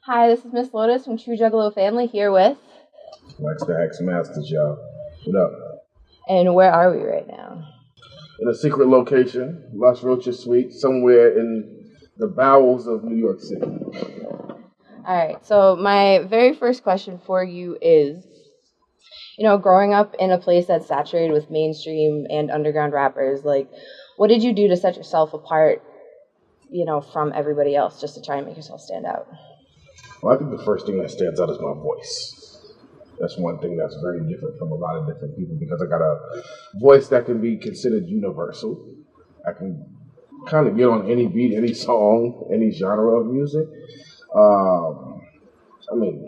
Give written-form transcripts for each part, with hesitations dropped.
Hi, this is Miss Lotus from True Juggalo Family here with Lex The Hex Master, y'all. What up? And where are we right now? In a secret location, Roaches Suite, somewhere in the bowels of New York City. Alright, so my very first question for you is, growing up in a place that's saturated with mainstream and underground rappers, what did you do to set yourself apart, from everybody else, just to try and make yourself stand out? Well, I think the first thing that stands out is my voice. That's one thing that's very different from a lot of different people because I got a voice that can be considered universal. I can kind of get on any beat, any song, any genre of music.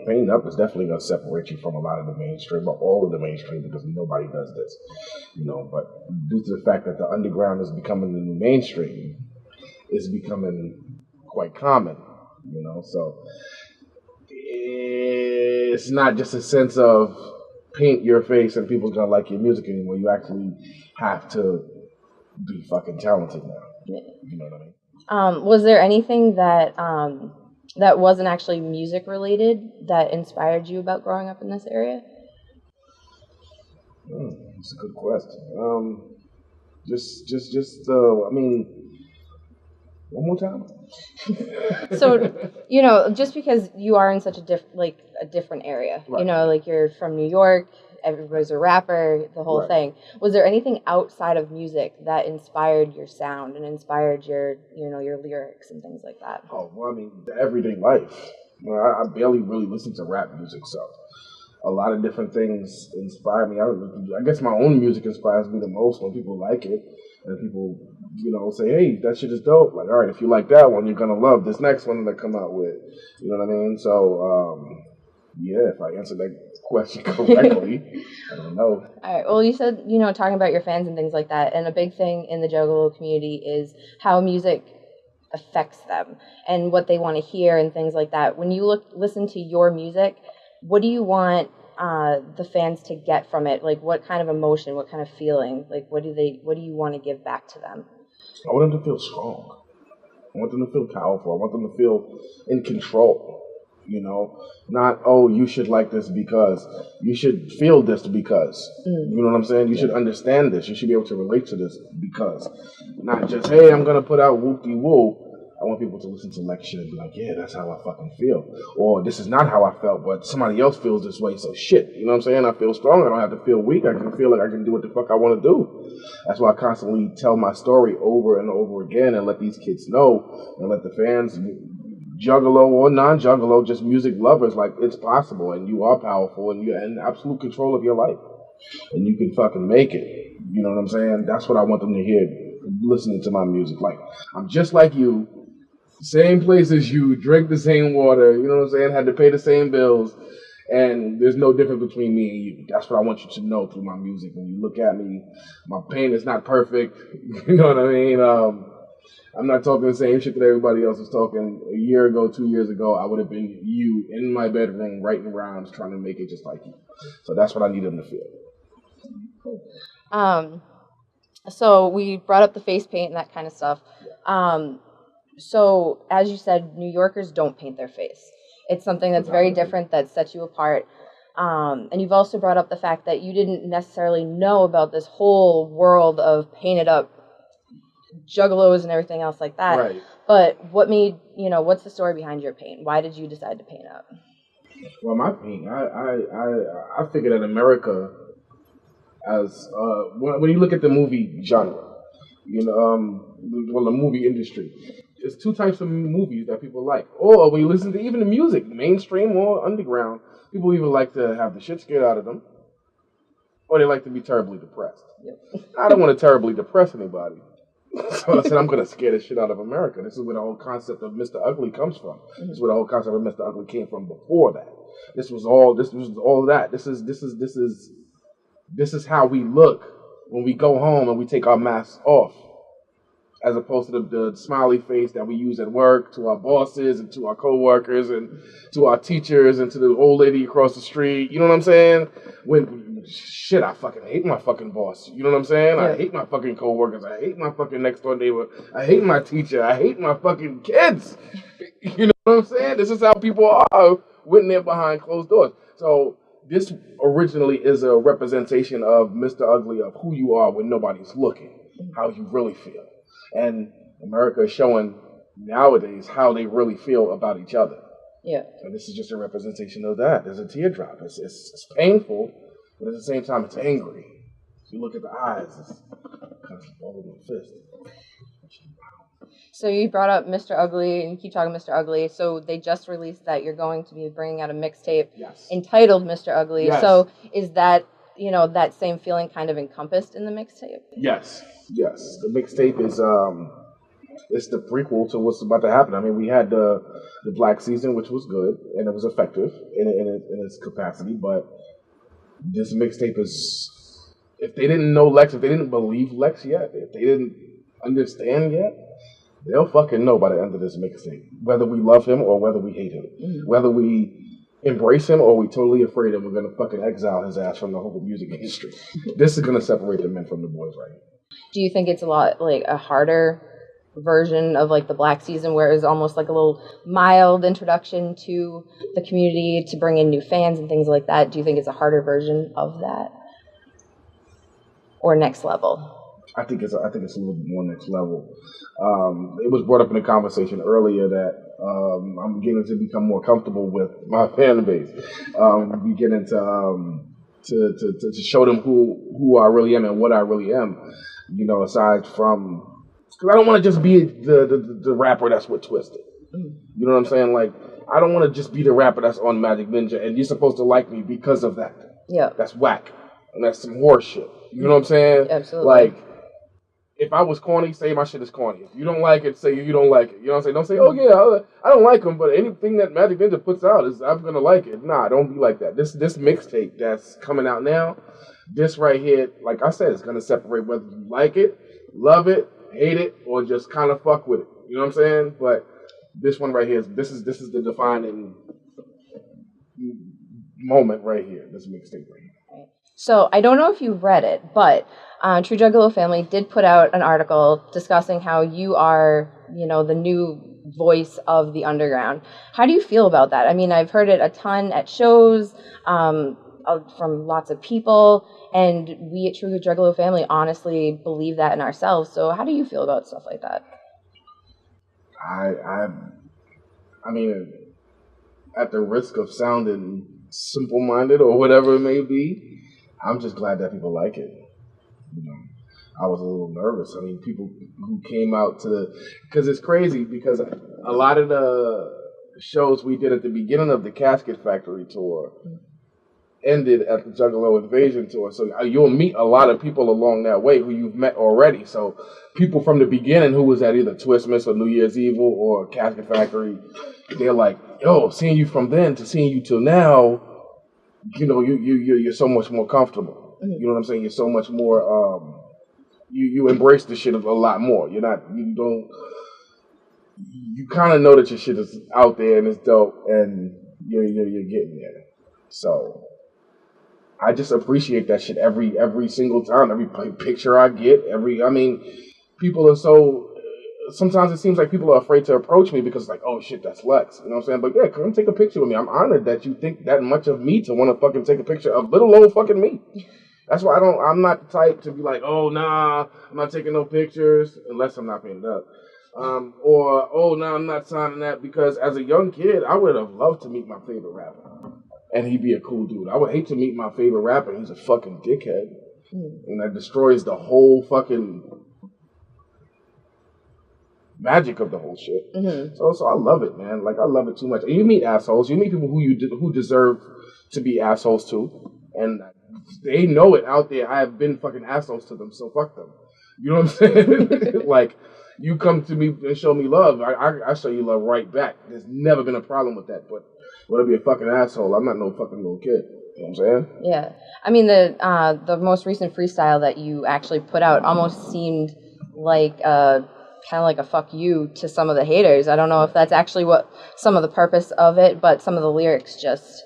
Painting up is definitely going to separate you from a lot of the mainstream, or all of the mainstream, because nobody does this, But due to the fact that the underground is becoming the new mainstream, it's becoming quite common, So it's not just a sense of paint your face and people's gonna like your music anymore. You actually have to be fucking talented now. You know what I mean? Was there anything that that wasn't actually music related that inspired you about growing up in this area? That's a good question. One more time. So, just because you are in such a different area, right. You're from New York, everybody's a rapper, the whole right. thing. Was there anything outside of music that inspired your sound and inspired your lyrics and things like that? Oh, well, the everyday life. I barely really listen to rap music, so a lot of different things inspire me. I guess my own music inspires me the most when people like it and people, say, hey, that shit is dope. Like, all right, if you like that one, you're going to love this next one that I come out with. You know what I mean? So, if I answered that question correctly, I don't know. All right. Well, you said, talking about your fans and things like that, and a big thing in the Juggalo community is how music affects them and what they want to hear and things like that. When you listen to your music, what do you want the fans to get from it? Like, what kind of emotion, what kind of feeling? Like, what do you want to give back to them? I want them to feel strong. I want them to feel powerful. I want them to feel in control. Not, oh, you should like this because, you should feel this because, you know what I'm saying? You should understand this. You should be able to relate to this because, not just, hey, I'm going to put out whoop-de-woo. I want people to listen to Lex shit and be like, yeah, that's how I fucking feel. Or this is not how I felt, but somebody else feels this way, so shit. You know what I'm saying? I feel strong. I don't have to feel weak. I can feel like I can do what the fuck I want to do. That's why I constantly tell my story over and over again and let these kids know and let the fans, Juggalo or non-Juggalo, just music lovers, like, it's possible and you are powerful and you're in absolute control of your life. And you can fucking make it. You know what I'm saying? That's what I want them to hear listening to my music. Like, I'm just like you. Same place as you, drink the same water, you know what I'm saying, had to pay the same bills, and there's no difference between me and you. That's what I want you to know through my music. When you look at me, my pain is not perfect, you know what I mean? I'm not talking the same shit that everybody else was talking. A year ago, 2 years ago, I would have been you in my bedroom writing rhymes trying to make it just like you. So that's what I need them to feel. So we brought up the face paint and that kind of stuff. So, as you said, New Yorkers don't paint their face. It's something that's very different that sets you apart. And you've also brought up the fact that you didn't necessarily know about this whole world of painted up juggalos and everything else like that. Right. But what made, what's the story behind your paint? Why did you decide to paint up? Well, my paint, I figured that America, as when you look at the movie genre, the movie industry, there's two types of movies that people like. Or when you listen to even the music, mainstream or underground, people either like to have the shit scared out of them, or they like to be terribly depressed. Yep. I don't want to terribly depress anybody. So I said, I'm gonna scare the shit out of America. This is where the whole concept of Mr. Ugly comes from. This is where the whole concept of Mr. Ugly came from before that. This was all that. This is how we look when we go home and we take our masks off. As opposed to the smiley face that we use at work, to our bosses and to our coworkers and to our teachers and to the old lady across the street. You know what I'm saying? Shit, I fucking hate my fucking boss. You know what I'm saying? Yeah. I hate my fucking coworkers. I hate my fucking next door neighbor. I hate my teacher. I hate my fucking kids. You know what I'm saying? This is how people are when they're behind closed doors. So this originally is a representation of Mr. Ugly, of who you are when nobody's looking, how you really feel. And America is showing nowadays how they really feel about each other. Yeah. And this is just a representation of that. There's a teardrop. It's painful, but at the same time, it's angry. If you look at the eyes, it's kind of all in the fist. So you brought up Mr. Ugly, and you keep talking Mr. Ugly. So they just released that you're going to be bringing out a mixtape entitled Mr. Ugly. Yes. So is that, that same feeling kind of encompassed in the mixtape? Yes. The mixtape is it's the prequel to what's about to happen. I mean, we had the Black season, which was good and it was effective in its capacity. But this mixtape is, if they didn't know Lex, if they didn't believe Lex yet, if they didn't understand yet, they'll fucking know by the end of this mixtape, whether we love him or whether we hate him, whether we embrace him or we totally afraid of him. We're gonna fucking exile his ass from the whole music industry. This is gonna separate the men from the boys right here. Do you think it's a lot like a harder version of like the Black season, where it was almost like a little mild introduction to the community to bring in new fans and things like that? Do you think it's a harder version of that, or next level? I think it's a little bit more next level. It was brought up in a conversation earlier that I'm beginning to become more comfortable with my fan base. Beginning to show them who I really am and what I really am. Aside from, because I don't want to just be the rapper that's with Twisted. You know what I'm saying? Like, I don't want to just be the rapper that's on Majik Ninja and you're supposed to like me because of that. Yeah. That's whack. And that's some horse shit. You know what I'm saying? Absolutely. Like, if I was corny, say my shit is corny. If you don't like it, say you don't like it. You know what I'm saying? Don't say, oh yeah, I don't like him, but anything that Majik Ninja puts out is, I'm going to like it. Nah, don't be like that. This mixtape that's coming out now, this right here, like I said, it's going to separate whether you like it, love it, hate it, or just kind of fuck with it. You know what I'm saying? But this one right here, this is the defining moment right here, this mixtape right here. So I don't know if you read it, but True Juggalo Family did put out an article discussing how you are, the new voice of the underground. How do you feel about that? I mean, I've heard it a ton at shows from lots of people, and we at True Juggalo Family honestly believe that in ourselves. So how do you feel about stuff like that? I mean, at the risk of sounding simple-minded or whatever it may be, I'm just glad that people like it. I was a little nervous. I mean, people who came out because it's crazy, because a lot of the shows we did at the beginning of the Casket Factory tour ended at the Juggalo Invasion tour. So you'll meet a lot of people along that way who you've met already. So people from the beginning who was at either Twistmas or New Year's Evil or Casket Factory, they're like, yo, seeing you from then to seeing you till now, you're so much more comfortable. You know what I'm saying? You're so much more, you embrace the shit a lot more. You kind of know that your shit is out there and it's dope and you're getting there. So I just appreciate that shit every single time, every picture I get, people are so, sometimes it seems like people are afraid to approach me because it's like, oh shit, that's Lex. You know what I'm saying? But yeah, come take a picture with me. I'm honored that you think that much of me to want to fucking take a picture of little old fucking me. That's why I'm not the type to be like, oh nah, I'm not taking no pictures unless I'm not paying it up. Or, oh nah, I'm not signing that, because as a young kid, I would have loved to meet my favorite rapper. And he'd be a cool dude. I would hate to meet my favorite rapper and he's a fucking dickhead. And that destroys the whole fucking magic of the whole shit. So I love it, man. Like, I love it too much. And you meet assholes. You meet people who deserve to be assholes too. And they know it out there. I have been fucking assholes to them, so fuck them. You know what I'm saying? Like, you come to me and show me love, I show you love right back. There's never been a problem with that. But whether be a fucking asshole, I'm not no fucking little kid. You know what I'm saying? Yeah. I mean, the most recent freestyle that you actually put out almost seemed like kind of like a fuck you to some of the haters. I don't know if that's actually what some of the purpose of it, but some of the lyrics just,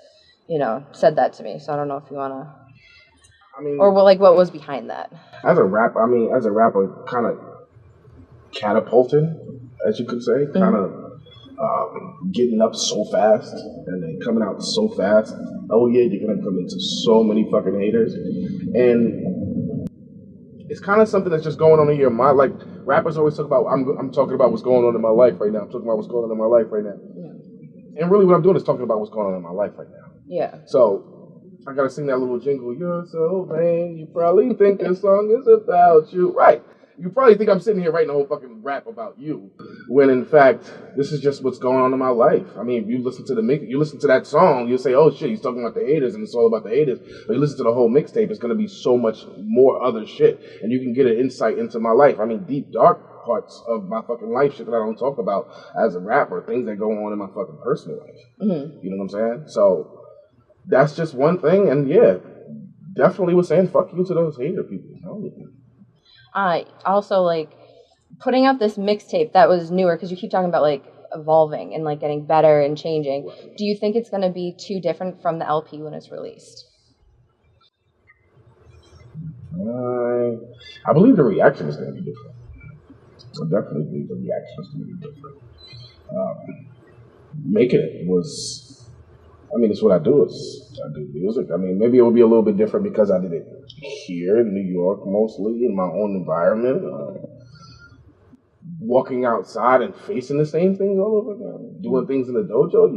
said that to me. So I don't know if you want to... I mean... Or what was behind that? As a rapper, kind of catapulted, as you could say, kind of getting up so fast and then coming out so fast. Oh yeah, you're gonna come into so many fucking haters, and it's kind of something that's just going on in your mind. Like rappers always talk about, I'm talking about what's going on in my life right now. I'm talking about what's going on in my life right now. Yeah. And really, what I'm doing is talking about what's going on in my life right now. Yeah. So I gotta sing that little jingle. You're so vain. You probably think this song is about you, right? You probably think I'm sitting here writing a whole fucking rap about you, when in fact, this is just what's going on in my life. I mean, if you listen to that song, you'll say, oh shit, he's talking about the haters and it's all about the haters. But you listen to the whole mixtape, it's going to be so much more other shit. And you can get an insight into my life. I mean, deep, dark parts of my fucking life, shit that I don't talk about as a rapper, things that go on in my fucking personal life. Mm-hmm. You know what I'm saying? So, that's just one thing. And yeah, definitely was saying fuck you to those hater people. Also, putting out this mixtape that was newer, because you keep talking about, evolving and, getting better and changing. Right. Do you think it's going to be too different from the LP when it's released? I believe the reaction is going to be different. I definitely believe the reaction is going to be different. Making it was... I mean, it's what I do. I do music. I mean, maybe it would be a little bit different because I did it here in New York, mostly in my own environment. Walking outside and facing the same things all over again. Doing things in the dojo,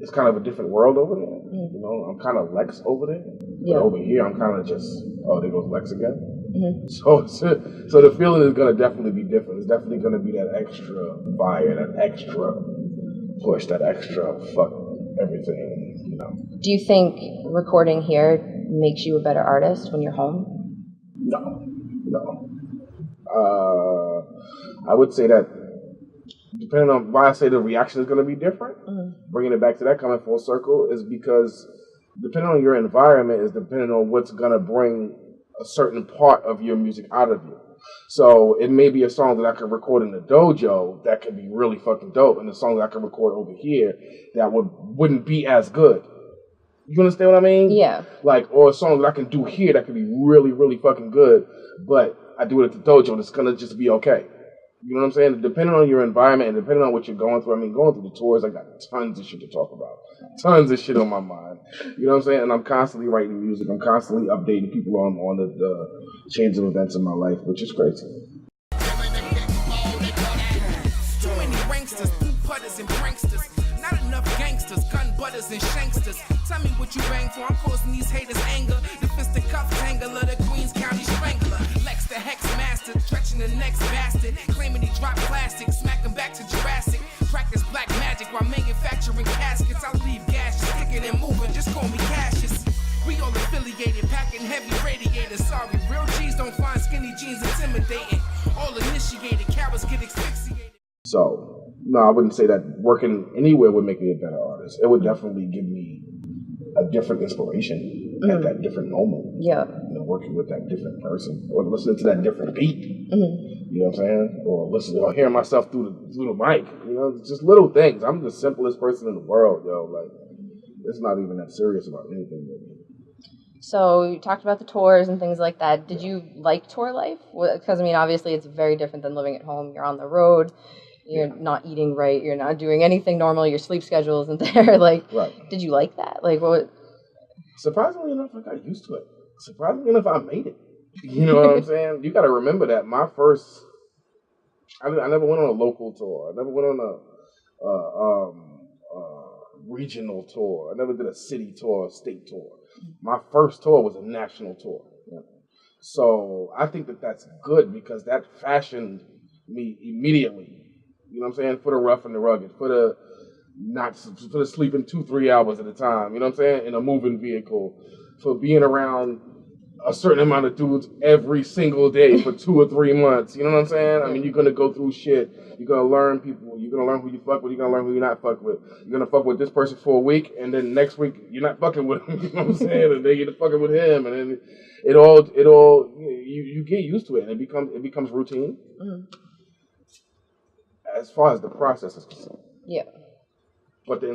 it's kind of a different world over there. Mm-hmm. You know, I'm kind of Lex over there. Yeah. But over here, I'm kind of just, oh, there goes Lex again. Mm-hmm. So the feeling is going to definitely be different. It's definitely going to be that extra fire, that extra push, that extra fuck everything, you know. Do you think recording here makes you a better artist when you're home? No. I would say that depending on why I say the reaction is going to be different, bringing it back to that, coming full circle, is because depending on your environment is depending on what's going to bring a certain part of your music out of you. So it may be a song that I could record in the dojo that could be really fucking dope, and a song that I could record over here that wouldn't be as good. You understand what I mean? Yeah. Or a song that I can do here that could be really, really fucking good, but I do it at the dojo and it's gonna just be okay. You know what I'm saying? Depending on your environment and depending on what you're going through. I mean, going through the tours, I got tons of shit to talk about. Tons of shit on my mind. You know what I'm saying? And I'm constantly writing music. I'm constantly updating people on the chains of events in my life, which is crazy. Too many pranksters, boot putters and pranksters. Not enough gangsters, gun butters and shanksters. Tell me what you bang for. I'm causing these haters anger. The fist and cuff tangler, the Queens County strangler. Lex the Hex Master, stretching the next bastard. Claiming he dropped plastic, smacking back to Jurassic. Practice black magic while manufacturing caskets. I leave gashes, kicking and moving, just call me Cassius. We all affiliated, packing heavy radiators. Sorry, real G's don't find skinny jeans intimidating. All initiated, cowards get asphyxiated. So, no, I wouldn't say that working anywhere would make me a better artist. It would definitely give me a different inspiration at that different moment. Yeah. You know, working with that different person or listening to that different beat. Mm-hmm. You know what I'm saying? Or hearing myself through the mic. You know, it's just little things. I'm the simplest person in the world, yo. It's not even that serious about anything with me. So you talked about the tours and things like that. Did you like tour life? Because, I mean, obviously it's very different than living at home. You're on the road. You're not eating right. You're not doing anything normal. Your sleep schedule isn't there. Right. Did you like that? What? Surprisingly enough, I got used to it. Surprisingly enough, I made it. You know what I'm saying? You got to remember that my first, I never went on a local tour. I never went on a regional tour. I never did a city tour, a state tour. My first tour was a national tour. So I think that that's good because that fashioned me immediately. You know what I'm saying? For the rough and the rugged, for the sleeping 2-3 hours at a time. You know what I'm saying? In a moving vehicle, for being around a certain amount of dudes every single day for 2 or 3 months. You know what I'm saying? I mean, you're going to go through shit. You're going to learn people. You're going to learn who you fuck with. You're going to learn who you're not fuck with. You're going to fuck with this person for a week, and then next week, you're not fucking with him. You know what I'm saying? And then you're fucking with him, and then it all, you get used to it, and it becomes routine. Mm-hmm. As far as the process is concerned. Yeah. But the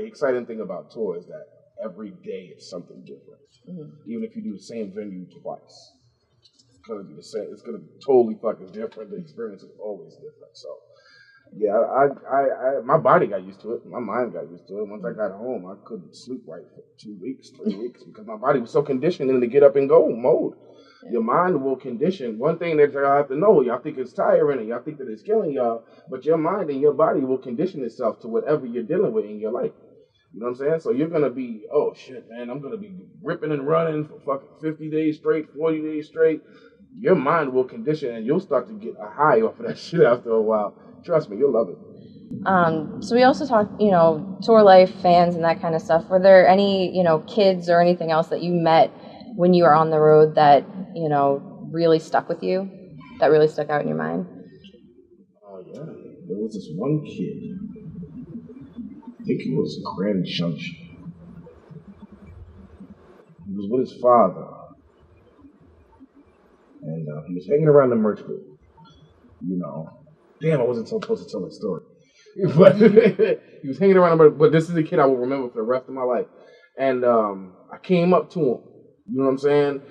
exciting thing about tour is that every day it's something different. Mm-hmm. Even if you do the same venue twice, it's gonna be the same. It's gonna be totally fucking different. The experience is always different. So, yeah, I my body got used to it. My mind got used to it. Once I got home, I couldn't sleep right for 2 weeks, 3 weeks, because my body was so conditioned in the get up and go mode. Yeah. Your mind will condition. One thing that y'all have to know, y'all think it's tiring and y'all think that it's killing y'all, but your mind and your body will condition itself to whatever you're dealing with in your life. You know what I'm saying? So you're going to be, oh shit, man, I'm going to be ripping and running for fucking 50 days straight, 40 days straight. Your mind will condition and you'll start to get a high off of that shit after a while. Trust me, you'll love it. So we also talked, tour life, fans, and that kind of stuff. Were there any, kids or anything else that you met when you were on the road that, really stuck with you, that really stuck out in your mind? Oh, yeah. There was this one kid. I think he was Grand Junction. He was with his father. And he was hanging around the merch booth. Damn, I wasn't supposed to tell that story. But he was hanging around the merch booth. But this is a kid I will remember for the rest of my life. And I came up to him. You know what I'm saying?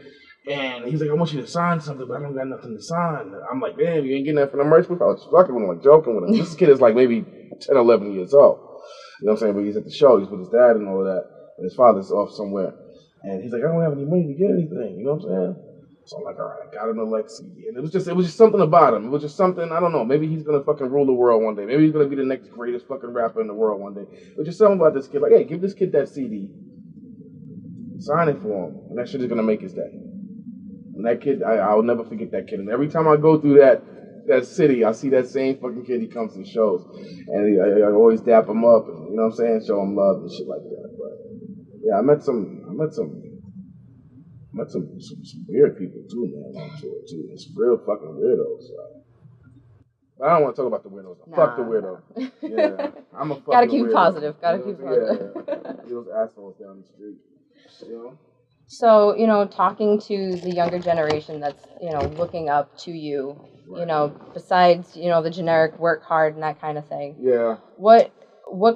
And he's like, I want you to sign something, but I don't got nothing to sign. I'm like, damn, you ain't getting that from the merch booth? I was fucking with him, like joking with him. This kid is like maybe 10, 11 years old. You know what I'm saying? But he's at the show. He's with his dad and all of that. And his father's off somewhere. And he's like, I don't have any money to get anything. You know what I'm saying? So I'm like, all right, I got him a Lex CD. And it was just something about him. It was just something, I don't know. Maybe he's going to fucking rule the world one day. Maybe he's going to be the next greatest fucking rapper in the world one day. But just something about this kid. Like, hey, give this kid that CD. Sign it for him. And that shit is going to make his day. And that kid, I'll never forget that kid. And every time I go through that city, I see that same fucking kid. He comes to shows, and I always dap him up, and you know what I'm saying, show him love and shit like that. But yeah, I met some weird people too, man. On tour too. It's real fucking weirdos. But I don't want to talk about the weirdos. Fuck the weirdo. Yeah, I'm a fucking Gotta keep weirdo. positive. Gotta keep positive. Yeah. Those assholes down the street. So, talking to the younger generation that's, looking up to you, right. Besides, the generic work hard and that kind of thing. Yeah. What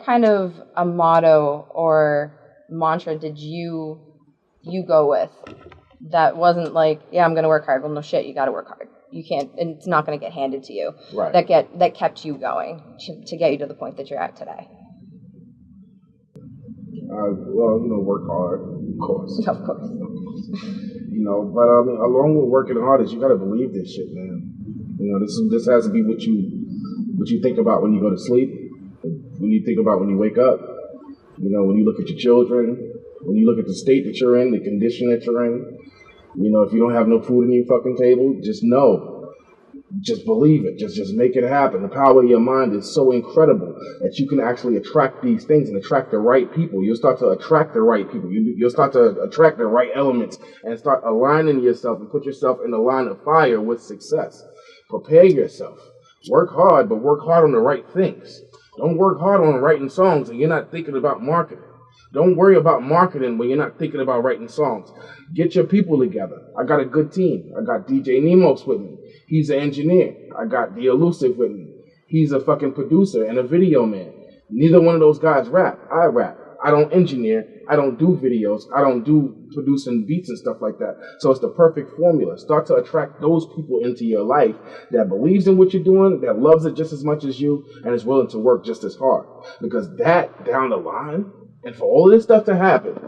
kind of a motto or mantra did you go with that wasn't like, yeah, I'm going to work hard? Well, no shit, you got to work hard. You can't, and it's not going to get handed to you. Right. That kept you going to get you to the point that you're at today. Work hard, of course. Of course. But along with working hard is you gotta believe this shit, man. This has to be what you think about when you go to sleep, when you think about when you wake up. When you look at your children, when you look at the state that you're in, the condition that you're in. If you don't have no food on your fucking table, just know. Just believe it. Just make it happen. The power of your mind is so incredible that you can actually attract these things and attract the right people. You'll start to attract the right people. You'll start to attract the right elements and start aligning yourself and put yourself in the line of fire with success. Prepare yourself. Work hard, but work hard on the right things. Don't work hard on writing songs and you're not thinking about marketing. Don't worry about marketing when you're not thinking about writing songs. Get your people together. I got a good team. I got DJ Nemos with me. He's an engineer. I got The Elusive with me. He's a fucking producer and a video man. Neither one of those guys rap. I rap. I don't engineer. I don't do videos. I don't do producing beats and stuff like that. So it's the perfect formula. Start to attract those people into your life that believes in what you're doing, that loves it just as much as you, and is willing to work just as hard. Because that down the line, and for all of this stuff to happen,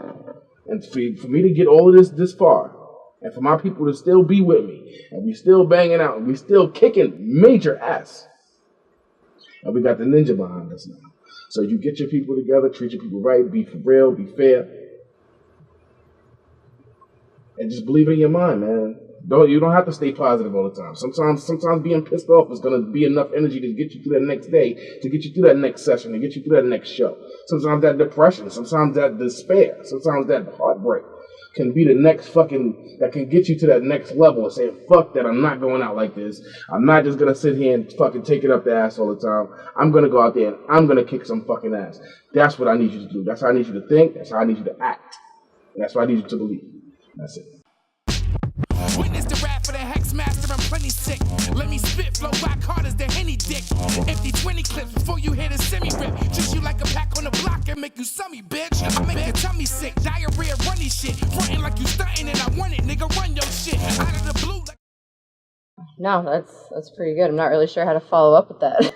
and for me to get all of this far, and for my people to still be with me, and we still banging out, and we still kicking major ass, and we got the ninja behind us now. So you get your people together, treat your people right, be for real, be fair, and just believe it in your mind, man. You don't have to stay positive all the time. Sometimes being pissed off is going to be enough energy to get you through that next day, to get you through that next session, to get you through that next show. Sometimes that depression, sometimes that despair, sometimes that heartbreak can be the next fucking, that can get you to that next level and say, fuck that, I'm not going out like this. I'm not just gonna sit here and fucking take it up the ass all the time. I'm gonna go out there and I'm gonna kick some fucking ass. That's what I need you to do. That's how I need you to think. That's how I need you to act. And that's what I need you to believe. That's it. Witness the rap for the Hex Master, I'm plenty sick. Let me spit, flow rock hard as the Henny dick. Empty 20 clips before you hit a semi-rip. Treat you like a pack on the block and make you summy, bitch. I make your tummy sick, diarrhea, runny shit. Frontin' like you stuntin' and I want it, nigga, run your shit. Out of the blue. No, that's pretty good. I'm not really sure how to follow up with that.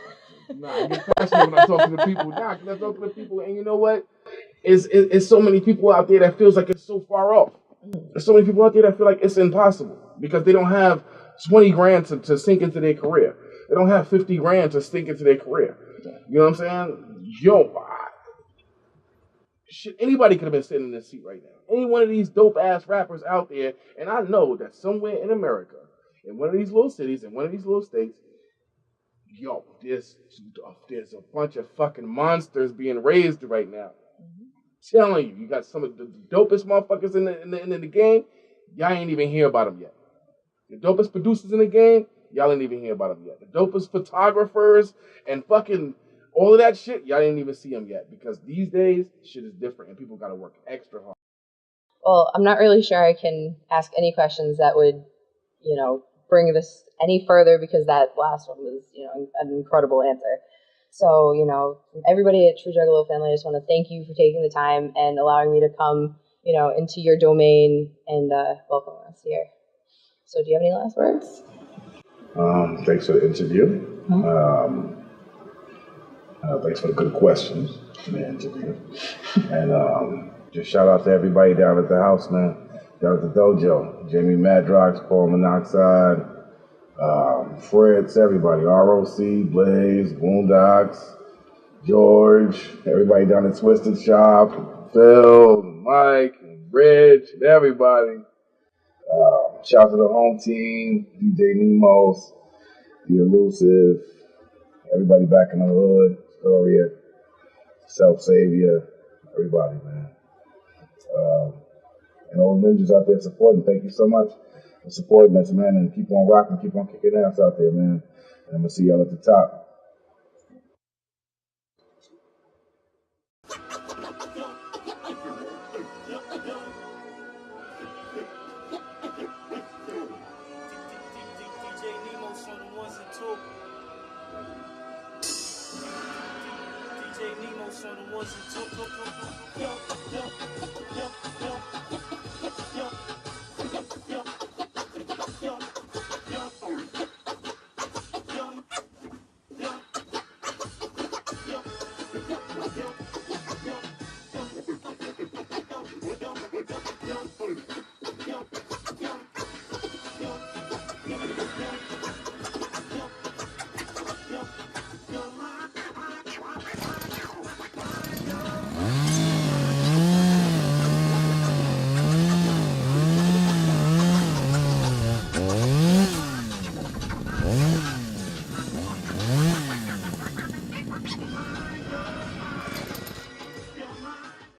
Nah, I get passionate when I talk to the people. Nah, because I talk to the people, and you know what? It's so many people out there that feels like it's so far off. There's so many people out there that feel like it's impossible because they don't have 20 grand to sink into their career. They don't have 50 grand to sink into their career. You know what I'm saying? Yo, shit, anybody could have been sitting in this seat right now. Any one of these dope ass rappers out there, and I know that somewhere in America, in one of these little cities, in one of these little states, yo, there's a bunch of fucking monsters being raised right now. Telling you, you got some of the dopest motherfuckers in the game. Y'all ain't even hear about them yet. The dopest producers in the game, y'all ain't even hear about them yet. The dopest photographers and fucking all of that shit, y'all ain't even see them yet. Because these days, shit is different and people gotta work extra hard. Well, I'm not really sure I can ask any questions that would, bring this any further because that last one was, an incredible answer. So, from everybody at True Juggalo family, I just want to thank you for taking the time and allowing me to come, into your domain and welcome us here. So do you have any last words? Thanks for the interview. Thanks for the good questions in the interview. And just shout out to everybody down at the house, man. Down at the dojo. Jamie Madrox, Paul Monoxide, Fritz, everybody, ROC, Blaze, Boondocks, George, everybody down at Twisted Shop, Phil, Mike, and Rich, and everybody. Shout out to the home team, DJ Nemos, The Elusive, everybody back in the hood, Storia, Self Savior, everybody, man. And all the ninjas out there supporting, thank you so much for supporting us, man, and keep on rocking, keep on kicking ass out there, man. And I'm gonna see y'all at the top. DJ Nemo's on the ones and two.